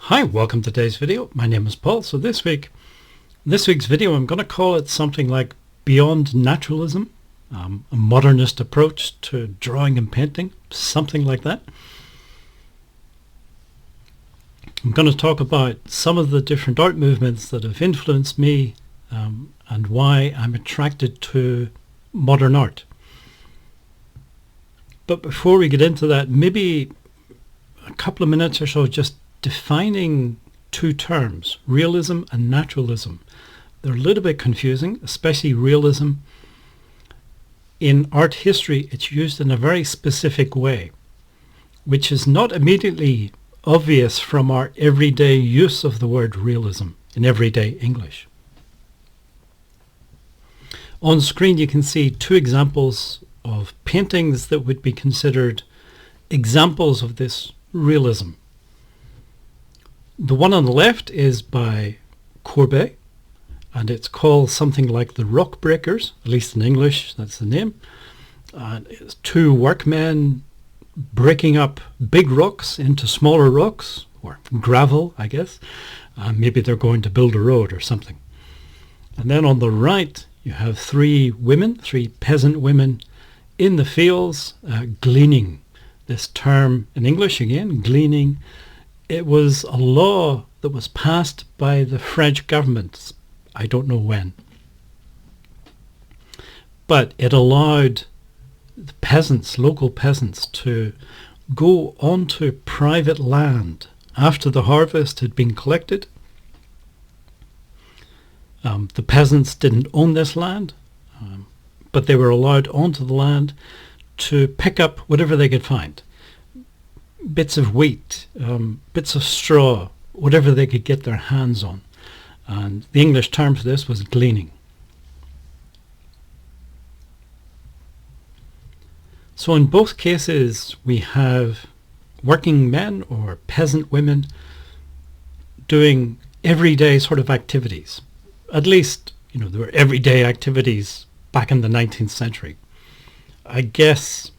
Hi, welcome to today's video. My name is Paul. So this week's video, I'm going to call it something like Beyond Naturalism, a modernist approach to drawing and painting, something like that. I'm going to talk about some of the different art movements that have influenced me and why I'm attracted to modern art. But before we get into that, maybe a couple of minutes or so just defining two terms, realism and naturalism. They're a little bit confusing, especially realism. In art history, it's used in a very specific way, which is not immediately obvious from our everyday use of the word realism in everyday English. On screen, you can see two examples of paintings that would be considered examples of this realism. The one on the left is by Courbet, and it's called something like the Rock Breakers, at least in English, that's the name. It's two workmen breaking up big rocks into smaller rocks, or gravel, I guess. Maybe they're going to build a road or something. And then on the right, you have three peasant women in the fields gleaning. This term in English, again, gleaning. It was a law that was passed by the French government. I don't know when. But it allowed the peasants, local peasants, to go onto private land after the harvest had been collected. The peasants didn't own this land, but they were allowed onto the land to pick up whatever they could find. Bits of wheat, bits of straw, whatever they could get their hands on. And the English term for this was gleaning. So in both cases, we have working men or peasant women doing everyday sort of activities. At least, there were everyday activities back in the 19th century. I guess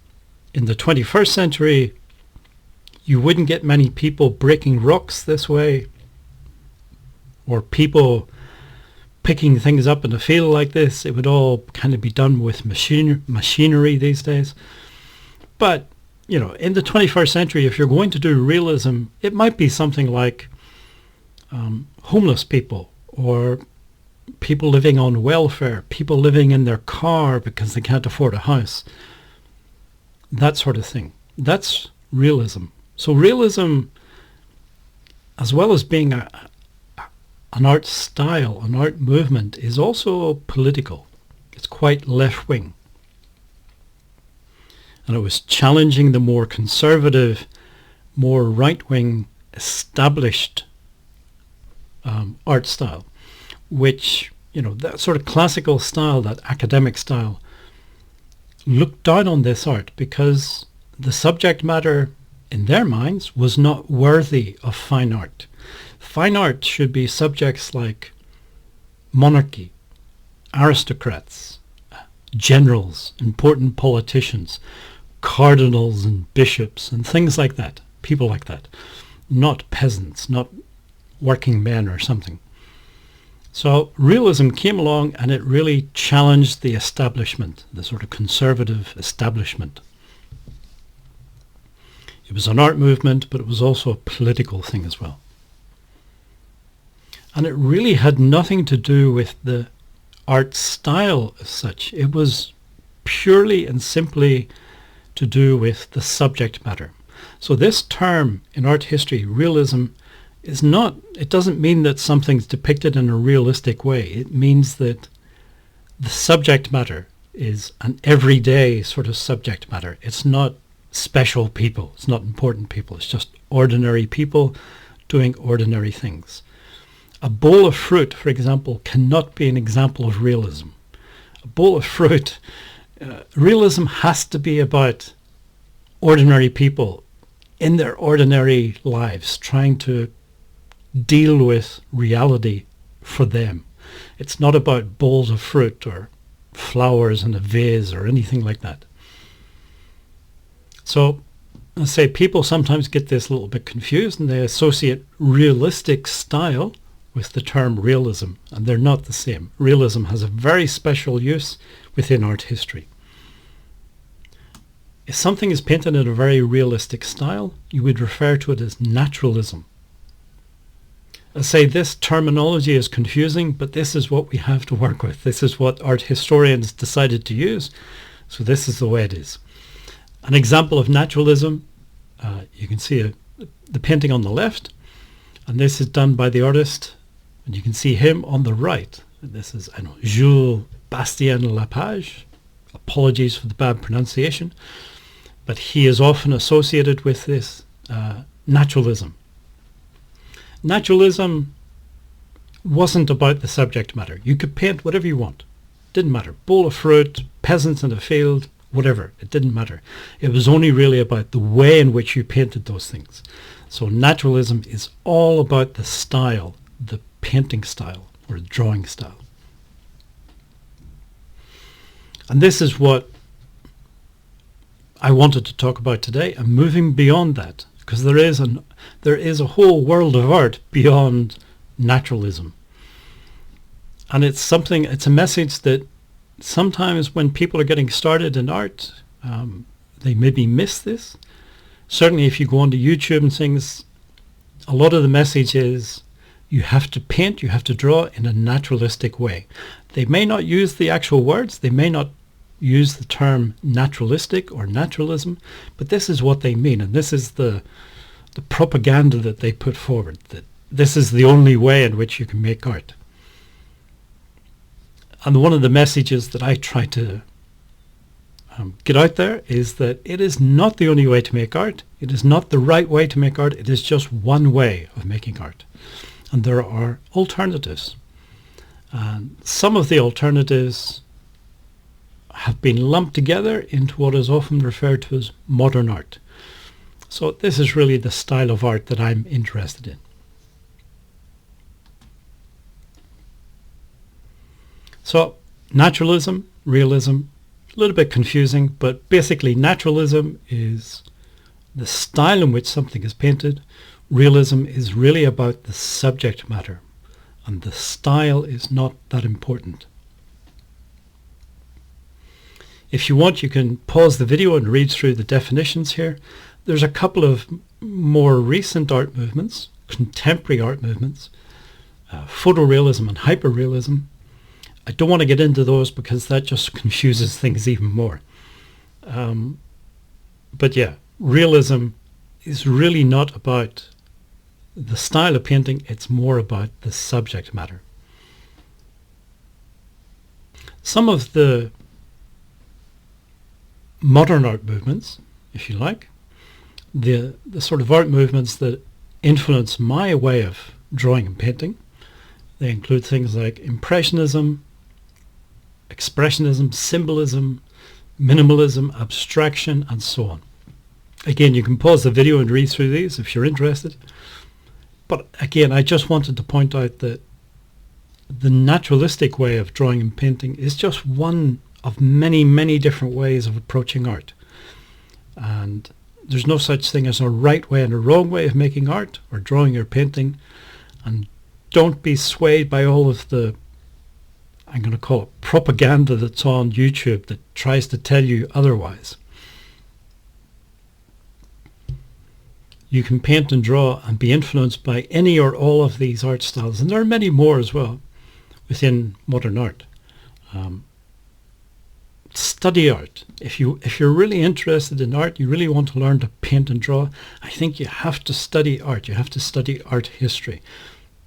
in the 21st century, you wouldn't get many people breaking rocks this way, or people picking things up in a field like this. It would all kind of be done with machinery these days. But, in the 21st century, if you're going to do realism, it might be something like homeless people, or people living on welfare, people living in their car because they can't afford a house. That sort of thing. That's realism. So realism, as well as being an art style, an art movement, is also political. It's quite left-wing. And it was challenging the more conservative, more right-wing, established art style, which, that sort of classical style, that academic style, looked down on this art because the subject matter in their minds was not worthy of fine art. Fine art should be subjects like monarchy, aristocrats, generals, important politicians, cardinals and bishops and things like that, people like that, not peasants, not working men or something. So realism came along and it really challenged the establishment, the sort of conservative establishment. It was an art movement, but it was also a political thing as well. And it really had nothing to do with the art style as such. It was purely and simply to do with the subject matter. So this term in art history, realism, it doesn't mean that something's depicted in a realistic way. It means that the subject matter is an everyday sort of subject matter. It's not special people. It's not important people. It's just ordinary people doing ordinary things. A bowl of fruit, for example, cannot be an example of realism. A bowl of fruit, realism has to be about ordinary people in their ordinary lives trying to deal with reality for them. It's not about bowls of fruit or flowers in a vase or anything like that. So I say people sometimes get this a little bit confused and they associate realistic style with the term realism, and they're not the same. Realism has a very special use within art history. If something is painted in a very realistic style, you would refer to it as naturalism. I say this terminology is confusing, but this is what we have to work with. This is what art historians decided to use, so this is the way it is. An example of naturalism, you can see the painting on the left, and this is done by the artist, and you can see him on the right. And this is Jules Bastien-Lepage. Apologies for the bad pronunciation, but he is often associated with this naturalism. Naturalism wasn't about the subject matter. You could paint whatever you want. Didn't matter. Bowl of fruit, peasants in a field, whatever. It didn't matter. It was only really about the way in which you painted those things. So naturalism is all about the style, the painting style or drawing style. And this is what I wanted to talk about today, and moving beyond that, because there is a whole world of art beyond naturalism. And it's a message that sometimes when people are getting started in art, they maybe miss this. Certainly if you go onto YouTube and things, a lot of the message is you have to paint, you have to draw in a naturalistic way. They may not use the actual words, they may not use the term naturalistic or naturalism, but this is what they mean, and this is the propaganda that they put forward, that this is the only way in which you can make art. And one of the messages that I try to get out there is that it is not the only way to make art. It is not the right way to make art. It is just one way of making art. And there are alternatives. And some of the alternatives have been lumped together into what is often referred to as modern art. So this is really the style of art that I'm interested in. So naturalism, realism, a little bit confusing, but basically naturalism is the style in which something is painted. Realism is really about the subject matter, and the style is not that important. If you want, you can pause the video and read through the definitions here. There's a couple of more recent art movements, contemporary art movements, photorealism and hyperrealism. I don't want to get into those because that just confuses things even more. But yeah, realism is really not about the style of painting, it's more about the subject matter. Some of the modern art movements, if you like, the sort of art movements that influence my way of drawing and painting, they include things like Impressionism, Expressionism, Symbolism, Minimalism, Abstraction, and so on. Again, you can pause the video and read through these if you're interested. But again, I just wanted to point out that the naturalistic way of drawing and painting is just one of many, many different ways of approaching art. And there's no such thing as a right way and a wrong way of making art or drawing or painting. And don't be swayed by all of the, I'm going to call it propaganda that's on YouTube that tries to tell you otherwise. You can paint and draw and be influenced by any or all of these art styles, and there are many more as well within modern art. Study art. If you're really interested in art, you really want to learn to paint and draw, I think you have to study art. You have to study art history.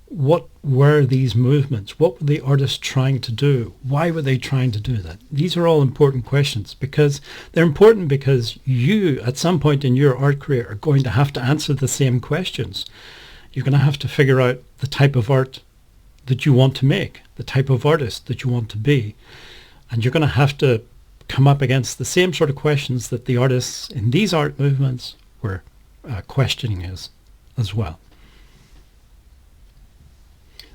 What were these movements? What were the artists trying to do? Why were they trying to do that? These are all important questions because they're important because you, at some point in your art career, are going to have to answer the same questions. You're going to have to figure out the type of art that you want to make, the type of artist that you want to be. And you're going to have to come up against the same sort of questions that the artists in these art movements were questioning as well.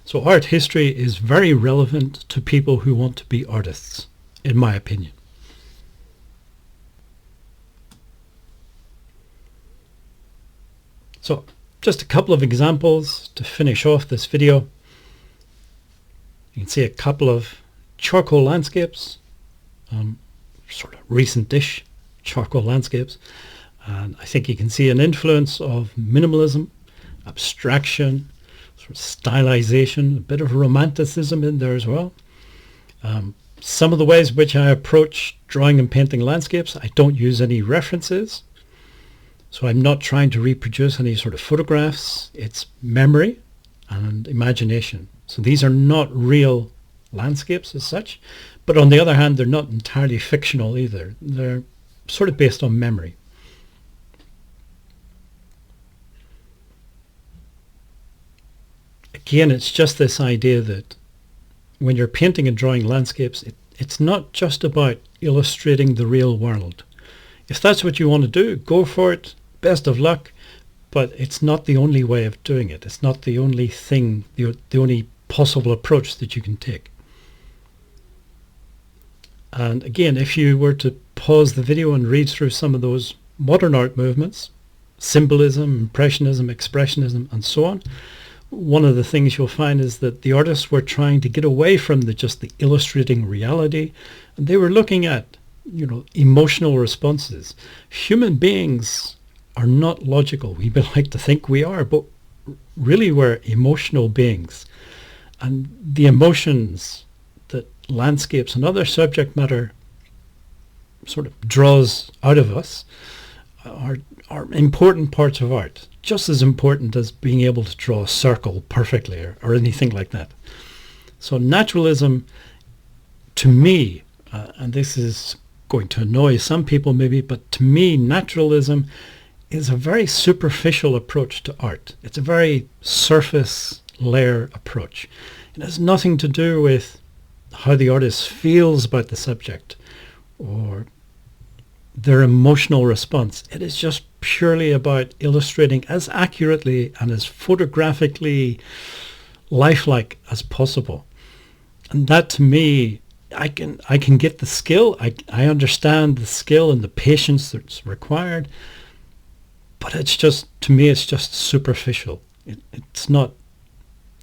So art history is very relevant to people who want to be artists, in my opinion. So just a couple of examples to finish off this video. You can see a couple of charcoal landscapes, sort of recent-ish charcoal landscapes. And I think you can see an influence of minimalism, abstraction, sort of stylization, a bit of romanticism in there as well. Some of the ways in which I approach drawing and painting landscapes, I don't use any references. So I'm not trying to reproduce any sort of photographs. It's memory and imagination. So these are not real landscapes as such. But on the other hand, they're not entirely fictional either. They're sort of based on memory. Again, it's just this idea that when you're painting and drawing landscapes, it's not just about illustrating the real world. If that's what you want to do, go for it. Best of luck. But it's not the only way of doing it. It's not the only thing, the only possible approach that you can take. And again, if you were to pause the video and read through some of those modern art movements, symbolism, impressionism, expressionism, and so on, one of the things you'll find is that the artists were trying to get away from just the illustrating reality. And they were looking at, emotional responses. Human beings are not logical. We like to think we are, but really we're emotional beings. And the emotions that landscapes and other subject matter sort of draws out of us are important parts of art, just as important as being able to draw a circle perfectly or anything like that. So naturalism, to me, and this is going to annoy some people maybe, but to me, naturalism is a very superficial approach to art. It's a very surface layer approach. It has nothing to do with how the artist feels about the subject or their emotional response. It is just purely about illustrating as accurately and as photographically lifelike as possible. And that, to me, I can get the skill. I understand the skill and the patience that's required, but it's just, to me, it's just superficial. It's not,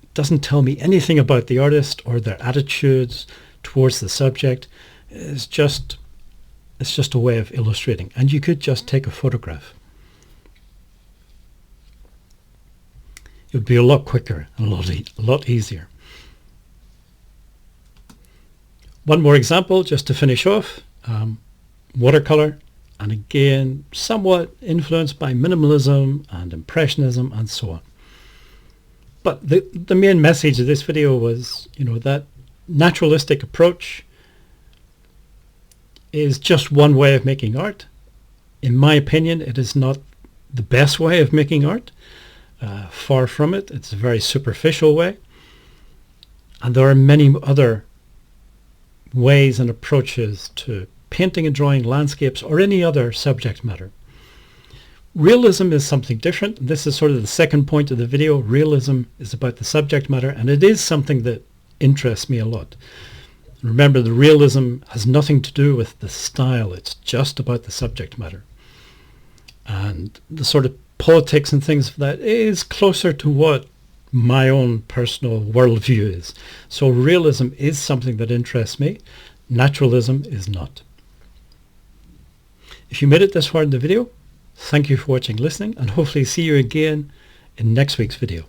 it doesn't tell me anything about the artist or their attitudes towards the subject. It's just a way of illustrating. And you could just take a photograph. It would be a lot quicker and a lot easier. One more example just to finish off. Watercolor. And again, somewhat influenced by minimalism and impressionism and so on. But the main message of this video was, that naturalistic approach is just one way of making art. In my opinion, it is not the best way of making art. Far from it. It's a very superficial way. And there are many other ways and approaches to painting and drawing landscapes or any other subject matter. Realism is something different. This is sort of the second point of the video. Realism is about the subject matter, and it is something that interests me a lot. Remember, the realism has nothing to do with the style. It's just about the subject matter. And the sort of politics and things of that is closer to what my own personal worldview is. So realism is something that interests me. Naturalism is not. If you made it this far in the video, thank you for watching, listening, and hopefully see you again in next week's video.